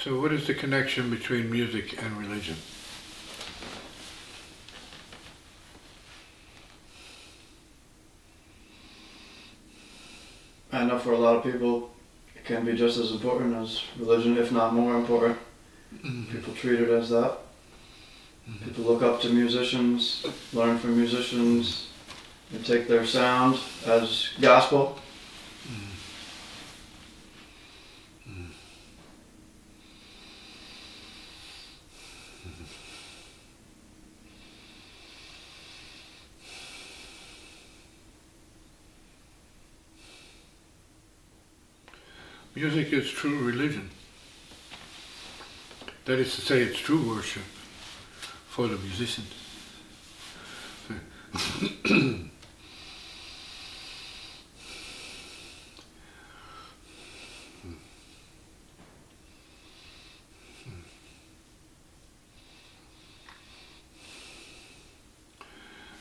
So what is the connection between music and religion? I know for a lot of people it can be just as important as religion, if not more important. Mm-hmm. People treat it as that. Mm-hmm. People look up to musicians, learn from musicians, and take their sound as gospel. Music is true religion. That is to say, it's true worship for the musicians.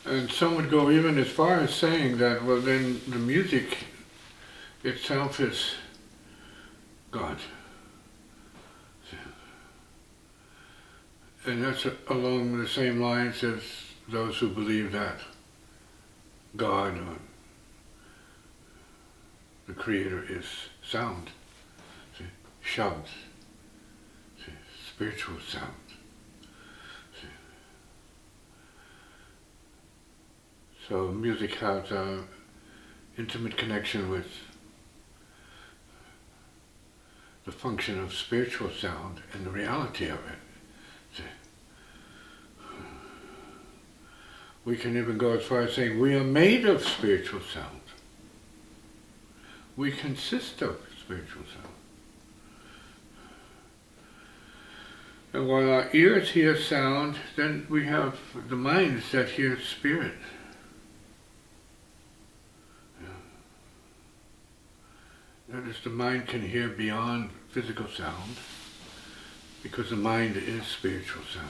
And some would go even as far as saying that, well, then the music itself is God. And that's along the same lines as those who believe that God or the Creator is sound, shouts, spiritual sound. So music has an intimate connection with the function of spiritual sound and the reality of it. We can even go as far as saying we are made of spiritual sound. We consist of spiritual sound. And while our ears hear sound, then we have the minds that hear spirit. That is, the mind can hear beyond physical sound, because the mind is spiritual sound.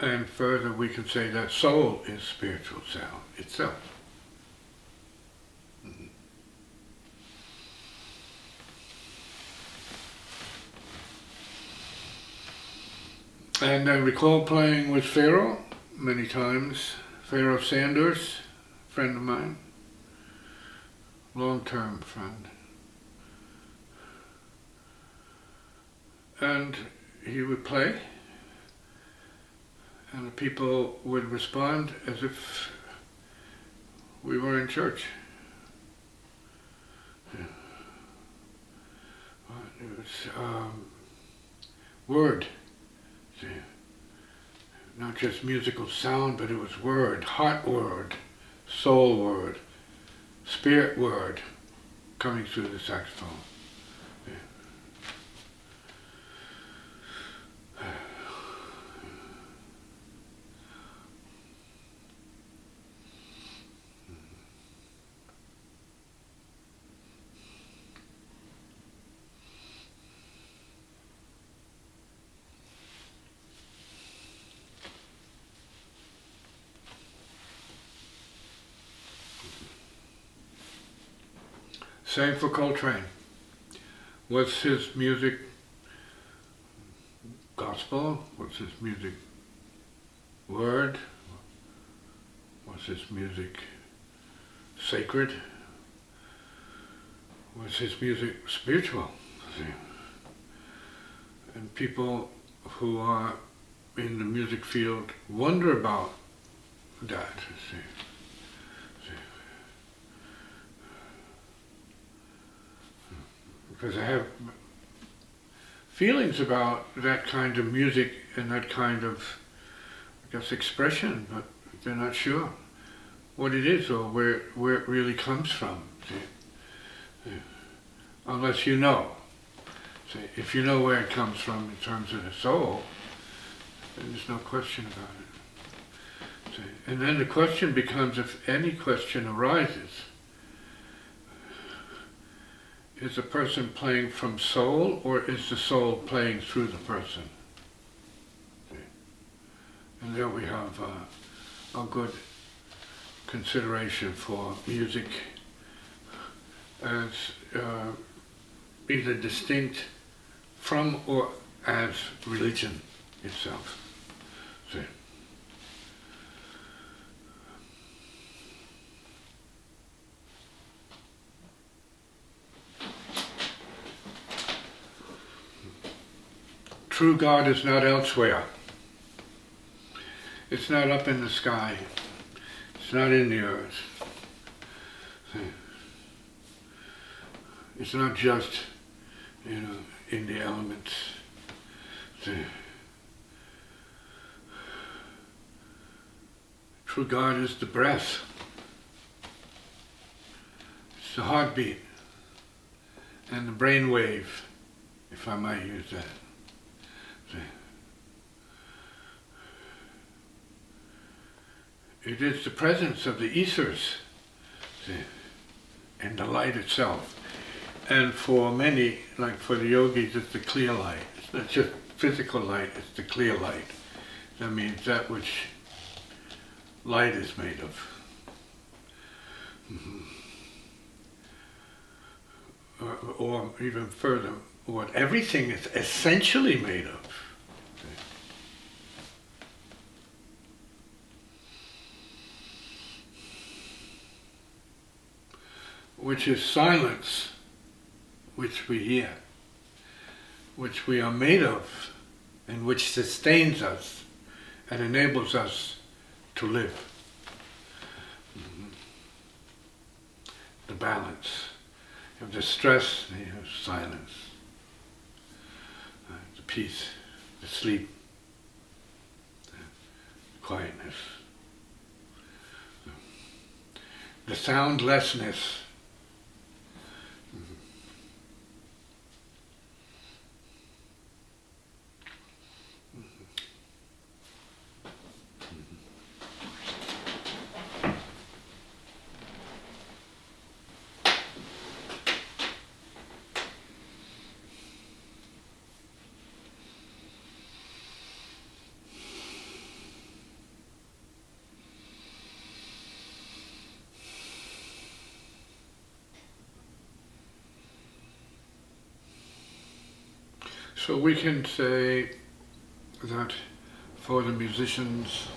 And further, we can say that soul is spiritual sound itself. And I recall playing with Pharaoh many times. Pharaoh Sanders, friend of mine, long-term friend. And he would play, and the people would respond as if we were in church. It was word. Not just musical sound, but it was word, heart word, soul word, spirit word coming through the saxophone. Same for Coltrane. Was his music gospel? Was his music word? Was his music sacred? Was his music spiritual? And people who are in the music field wonder about that. Because I have feelings about that kind of music and that kind of, I guess, expression, but they're not sure what it is or where it really comes from. Unless you know. If you know where it comes from in terms of the soul, then there's no question about it. And then the question becomes, if any question arises, is the person playing from soul, or is the soul playing through the person? And there we have a good consideration for music as either distinct from or as religion itself. See? True God is not elsewhere. It's not up in the sky. It's not in the earth. See? It's not just, in the elements. See? True God is the breath. It's the heartbeat and the brain wave, if I might use that. See? It is the presence of the ethers, see, and the light itself. And for many, like for the yogis, it's the clear light. It's not just physical light, it's the clear light. That means that which light is made of. Mm-hmm. Or even further, what everything is essentially made of. Which is silence, which we hear, which we are made of, and which sustains us and enables us to live. Mm-hmm. The balance. You have the stress, and you have silence. The peace, the sleep, the quietness. The soundlessness. So we can say that for the musicians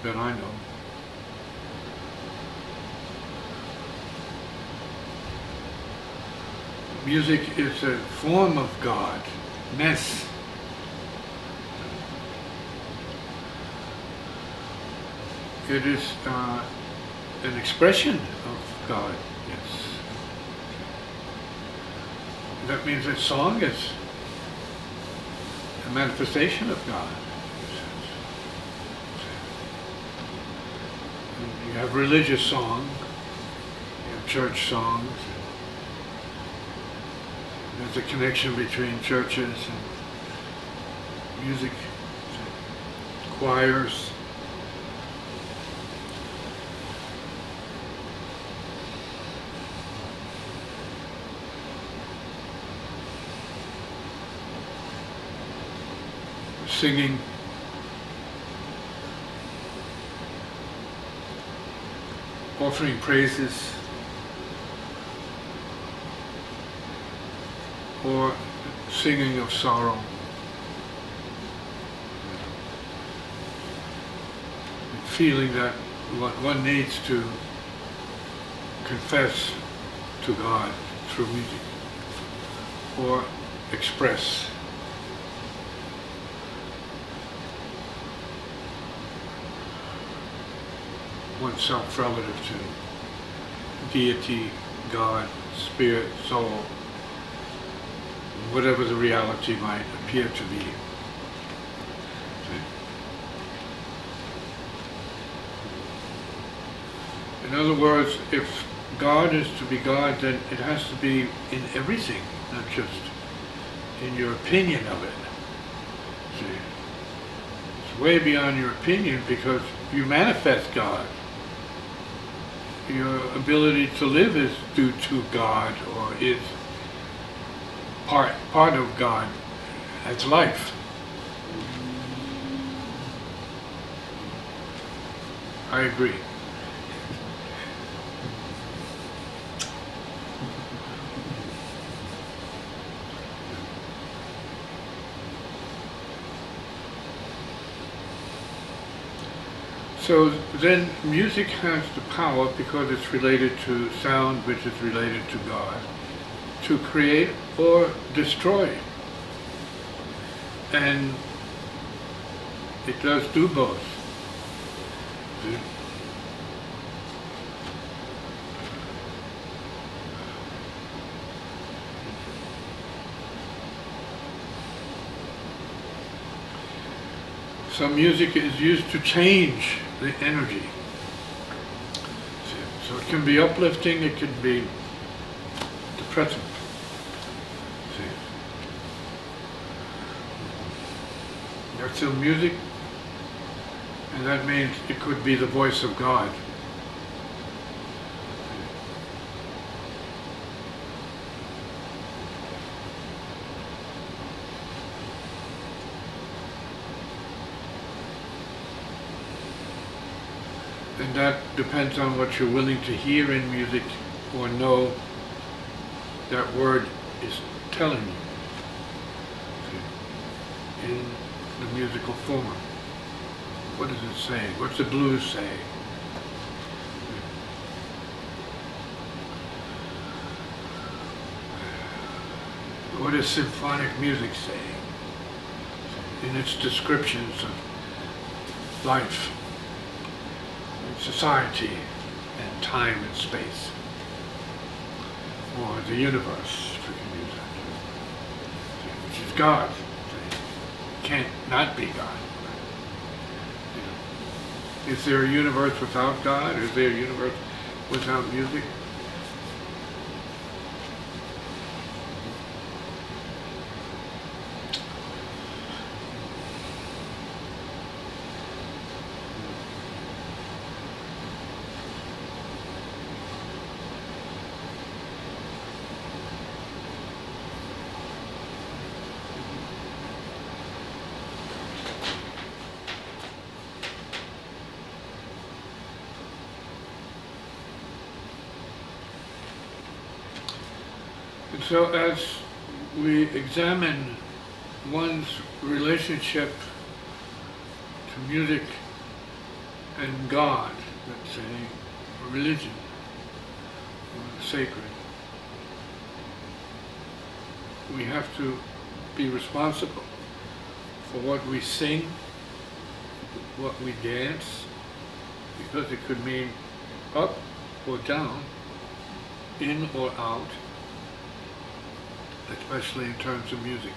that I know, music is a form of God-ness. It is an expression of God, yes. That means that song is a manifestation of God. You have religious song, you have church songs. There's a connection between churches and music, choirs. Singing, offering praises, or singing of sorrow, feeling that one needs to confess to God through music, or express. Oneself relative to deity, God, spirit, soul, whatever the reality might appear to be. In other words, if God is to be God, then it has to be in everything, not just in your opinion of it. See? It's way beyond your opinion because you manifest God. Your ability to live is due to God, or is part of God as life. I agree. So then music has the power, because it's related to sound, which is related to God, to create or destroy. And it does do both. See? So music is used to change the energy. See? So it can be uplifting, it can be depressing. See? That's still music, and that means it could be the voice of God. And that depends on what you're willing to hear in music or know that word is telling you, see, in the musical form. What does it say? What's the blues say? What does symphonic music say in its descriptions of life, society, and time and space, or the universe, if we can use that, which is God. Can't not be God. Is there a universe without God? Is there a universe without music? And so as we examine one's relationship to music and God, let's say, or religion, or sacred, we have to be responsible for what we sing, what we dance, because it could mean up or down, in or out, especially in terms of music.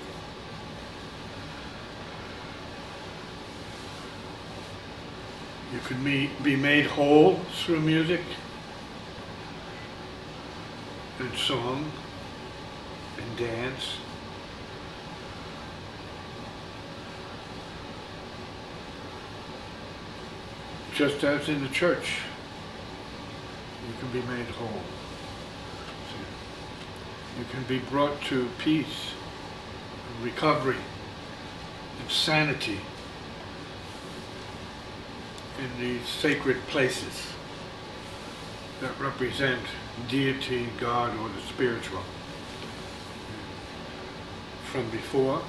You can be made whole through music and song and dance. Just as in the church, you can be made whole. You can be brought to peace, and recovery, and sanity in these sacred places that represent deity, God, or the spiritual. From before,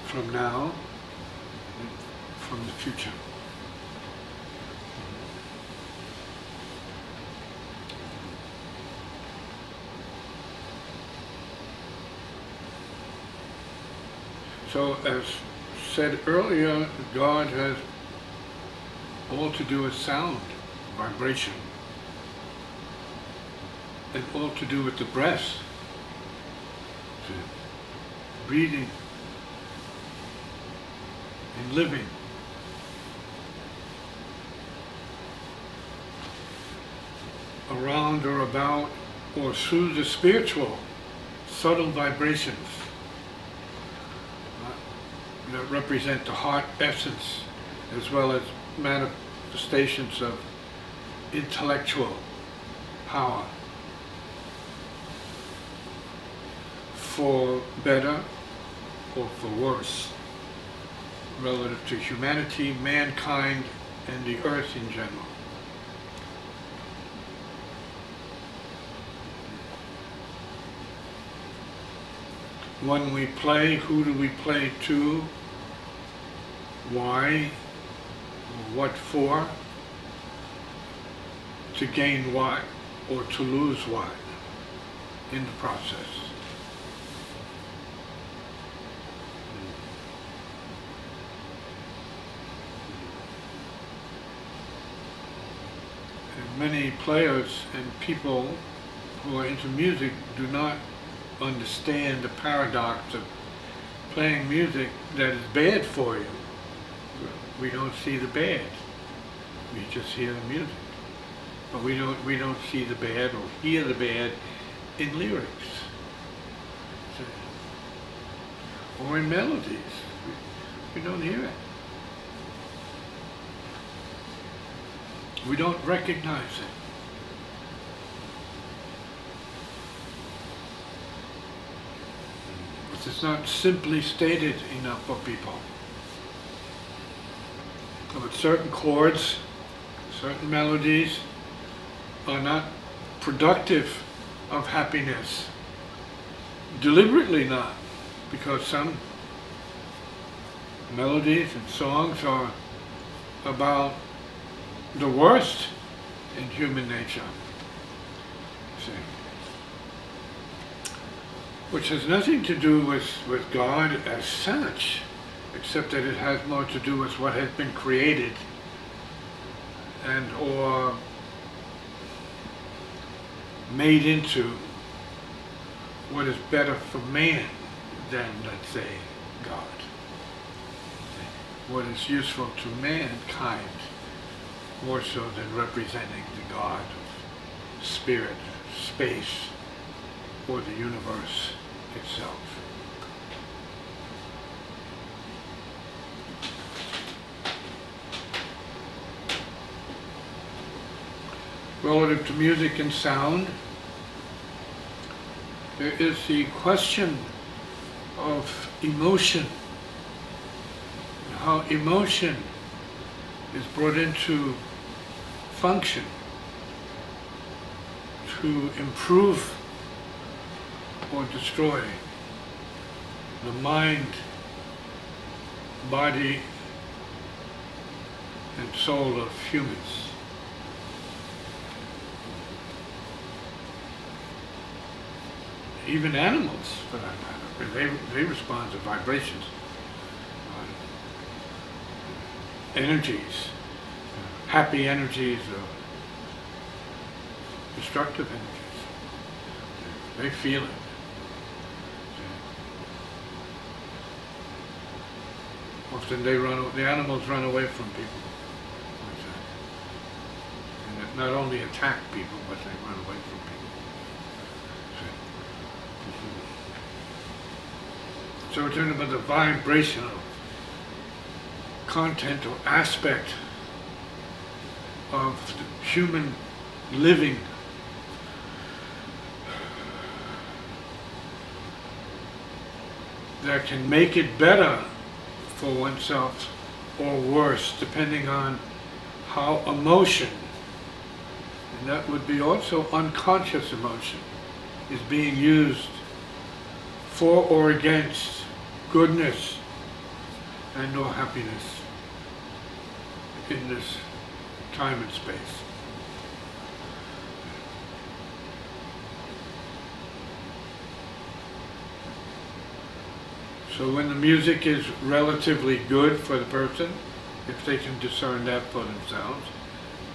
from now, and from the future. So, as said earlier, God has all to do with sound, vibration, and all to do with the breath, breathing and living. Around or about or through the spiritual, subtle vibrations that represent the heart essence, as well as manifestations of intellectual power, for better or for worse, relative to humanity, mankind, and the earth in general. When we play, who do we play to? Why? What for? To gain what or to lose what in the process. And many players and people who are into music do not understand the paradox of playing music that is bad for you. We don't see the bad. We just hear the music. But we don't see the bad or hear the bad in lyrics. Or in melodies. We don't hear it. We don't recognize it. It's not simply stated enough for people. But certain chords, certain melodies are not productive of happiness. Deliberately not, because some melodies and songs are about the worst in human nature. See? Which has nothing to do with God as such, except that it has more to do with what has been created and or made into what is better for man than, let's say, God. What is useful to mankind more so than representing the God of spirit, space, or the universe itself. Relative to music and sound, there is the question of emotion, how emotion is brought into function to improve or destroy the mind, body, and soul of humans. Even animals, for that matter, they respond to vibrations, energies, happy energies, or destructive energies. They feel it. Often the animals run away from people. And not only attack people, but they run away from people. So we're talking about the vibrational content or aspect of human living. That can make it better for oneself or worse, depending on how emotion, and that would be also unconscious emotion, is being used for or against goodness and or happiness in this time and space. So when the music is relatively good for the person, if they can discern that for themselves,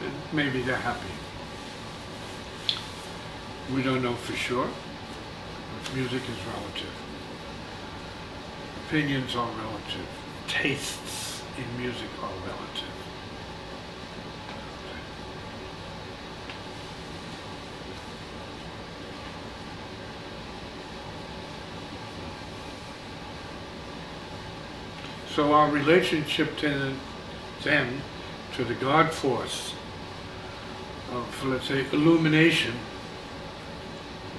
then maybe they're happy. We don't know for sure. Music is relative. Opinions are relative. Tastes in music are relative. So our relationship to them, to the God force of, let's say, illumination,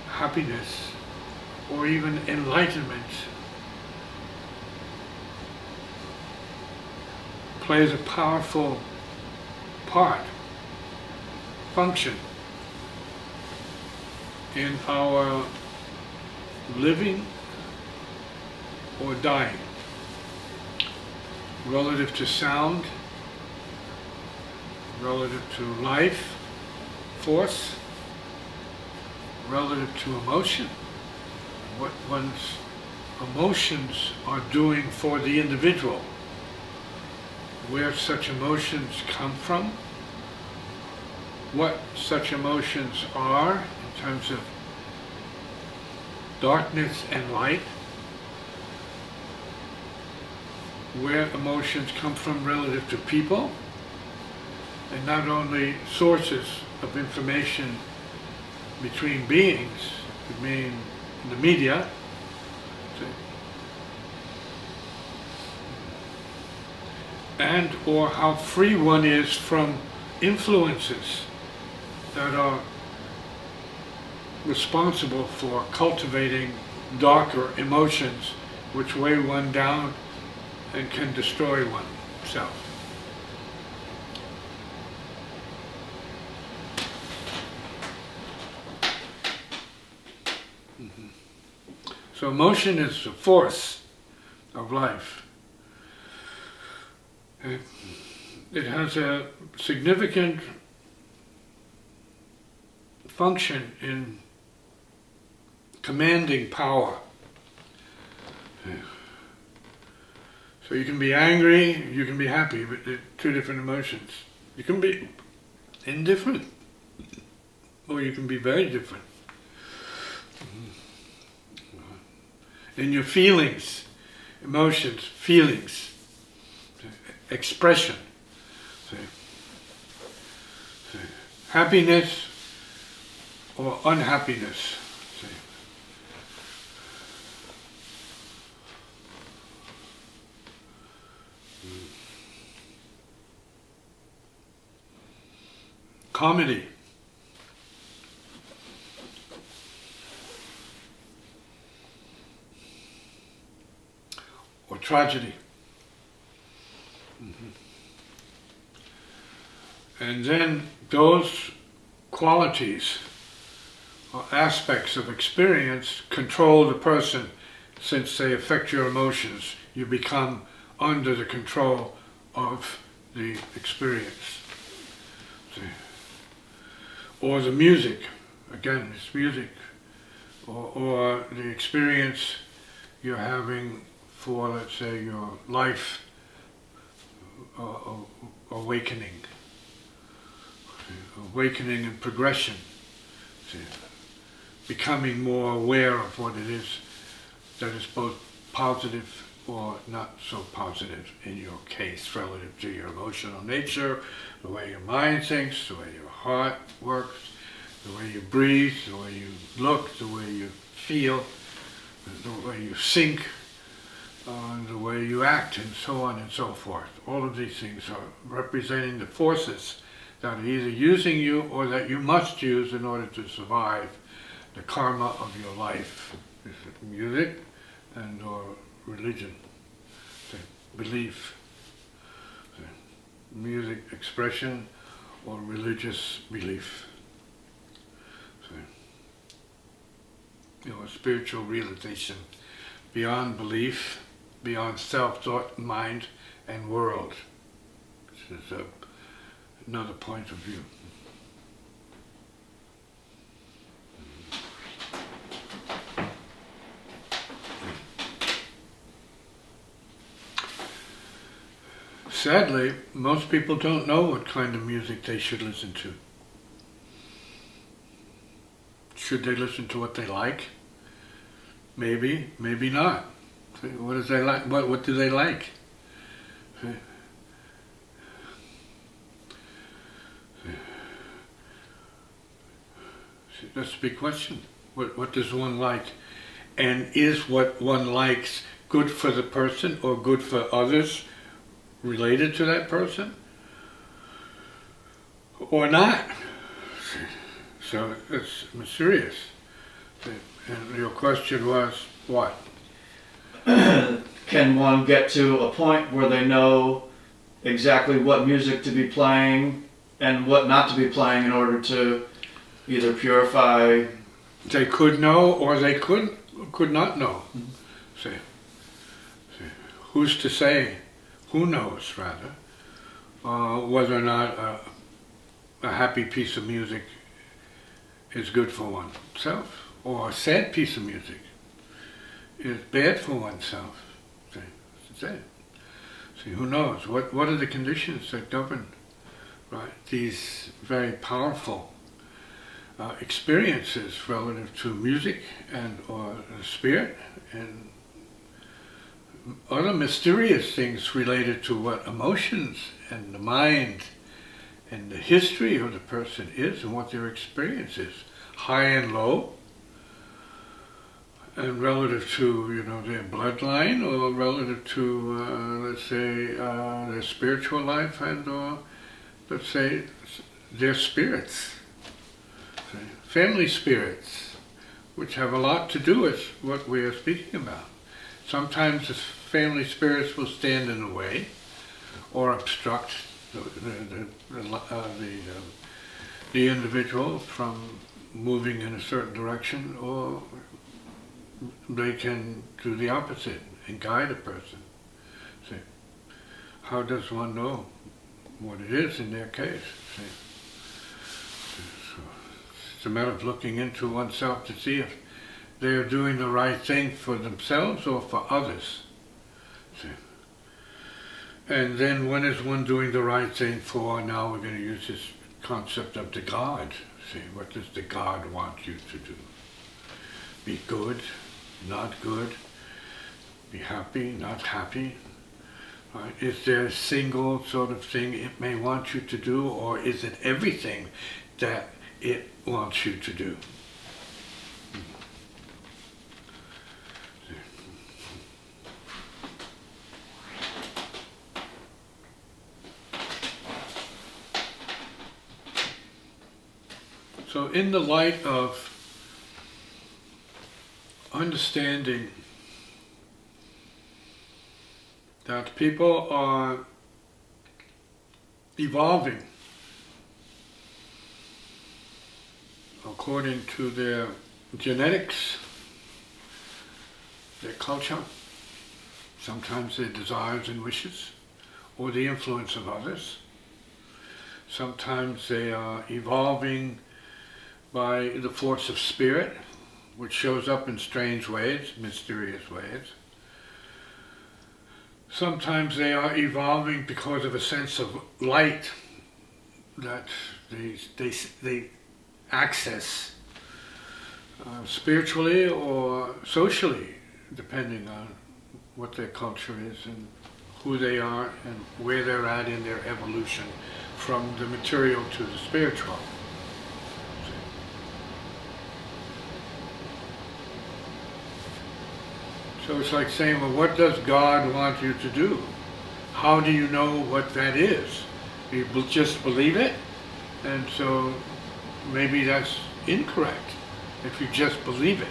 happiness, or even enlightenment, plays a powerful part, function in our living or dying. Relative to sound, relative to life, force, relative to emotion, what one's emotions are doing for the individual, where such emotions come from, what such emotions are in terms of darkness and light, where emotions come from relative to people, and not only sources of information between beings, I mean the media, and or how free one is from influences that are responsible for cultivating darker emotions which weigh one down and can destroy oneself. So emotion is the force of life. It has a significant function in commanding power. So you can be angry, you can be happy, but they're two different emotions. You can be indifferent, or you can be very different. In your feelings, emotions, feelings, expression, happiness or unhappiness. Comedy. Or tragedy. And then those qualities or aspects of experience control the person. Since they affect your emotions, you become under the control of the experience. See? Or the music, again, it's music, or the experience you're having for, let's say, your life awakening and progression, see, becoming more aware of what it is that is both positive or not so positive in your case relative to your emotional nature, the way your mind thinks, the way your heart works, the way you breathe, the way you look, the way you feel, the way you think, the way you act, and so on and so forth. All of these things are representing the forces that are either using you or that you must use in order to survive the karma of your life. Is it music and or religion, belief, music expression or religious belief, spiritual realization beyond belief, beyond self-thought, mind, and world. This is another point of view. Sadly, most people don't know what kind of music they should listen to. Should they listen to what they like? Maybe, maybe not. What does they like? What do they like? That's a big question. What does one like? And is what one likes good for the person or good for others related to that person? Or not? So it's mysterious. And your question was what? Can one get to a point where they know exactly what music to be playing and what not to be playing in order to either purify? They could know or they could not know. See, who's to say? Who knows, rather, whether or not a happy piece of music is good for oneself, or a sad piece of music is bad for oneself. See, that's it. See, who knows? What are the conditions that govern, right, these very powerful experiences relative to music and or spirit and other mysterious things related to what emotions and the mind and the history of the person is and what their experience is, high and low, and relative to, you know, their bloodline, or relative to, let's say, their spiritual life, and or, let's say, their spirits, family spirits, which have a lot to do with what we are speaking about. Sometimes the family spirits will stand in the way or obstruct the individual from moving in a certain direction, or they can do the opposite and guide a person. See, how does one know what it is in their case? See, so it's a matter of looking into oneself to see if they are doing the right thing for themselves or for others. See. And then when is one doing the right thing for? Now we're going to use this concept of the God. See, what does the God want you to do? Be good, not good. Be happy, not happy. Right? Is there a single sort of thing it may want you to do, or is it everything that it wants you to do? So in the light of understanding that people are evolving according to their genetics, their culture, sometimes their desires and wishes, or the influence of others. Sometimes they are evolving by the force of spirit, which shows up in strange ways, mysterious ways. Sometimes they are evolving because of a sense of light that they access spiritually or socially, depending on what their culture is and who they are and where they're at in their evolution from the material to the spiritual. So it's like saying, well, what does God want you to do? How do you know what that is? You just believe it? And so maybe that's incorrect if you just believe it.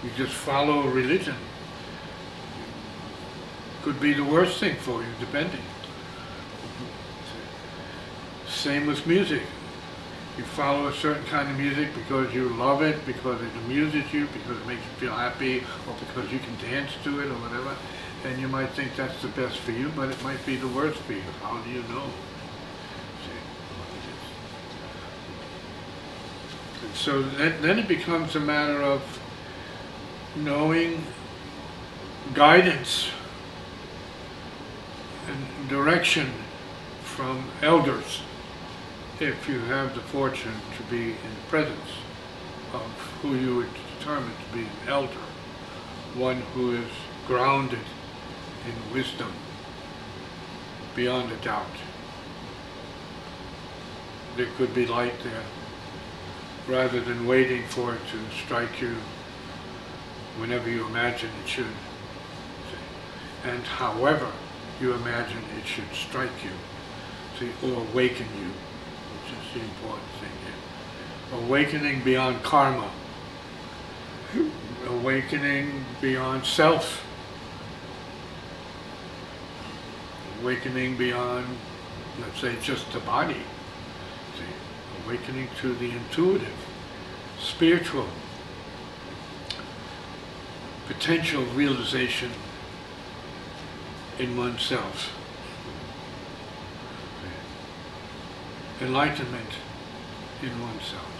You just follow religion. Could be the worst thing for you, depending. Same with music. You follow a certain kind of music because you love it, because it amuses you, because it makes you feel happy, or because you can dance to it or whatever, and you might think that's the best for you, but it might be the worst for you. How do you know? And so then it becomes a matter of knowing guidance and direction from elders, if you have the fortune to be in the presence of who you would determine to be an elder, one who is grounded in wisdom beyond a doubt. There could be light there, rather than waiting for it to strike you whenever you imagine it should. And however you imagine it should strike you, or awaken you. Is the important thing here. Awakening beyond karma. Awakening beyond self. Awakening beyond, let's say, just the body. See? Awakening to the intuitive, spiritual, potential realization in oneself. enlightenment in oneself.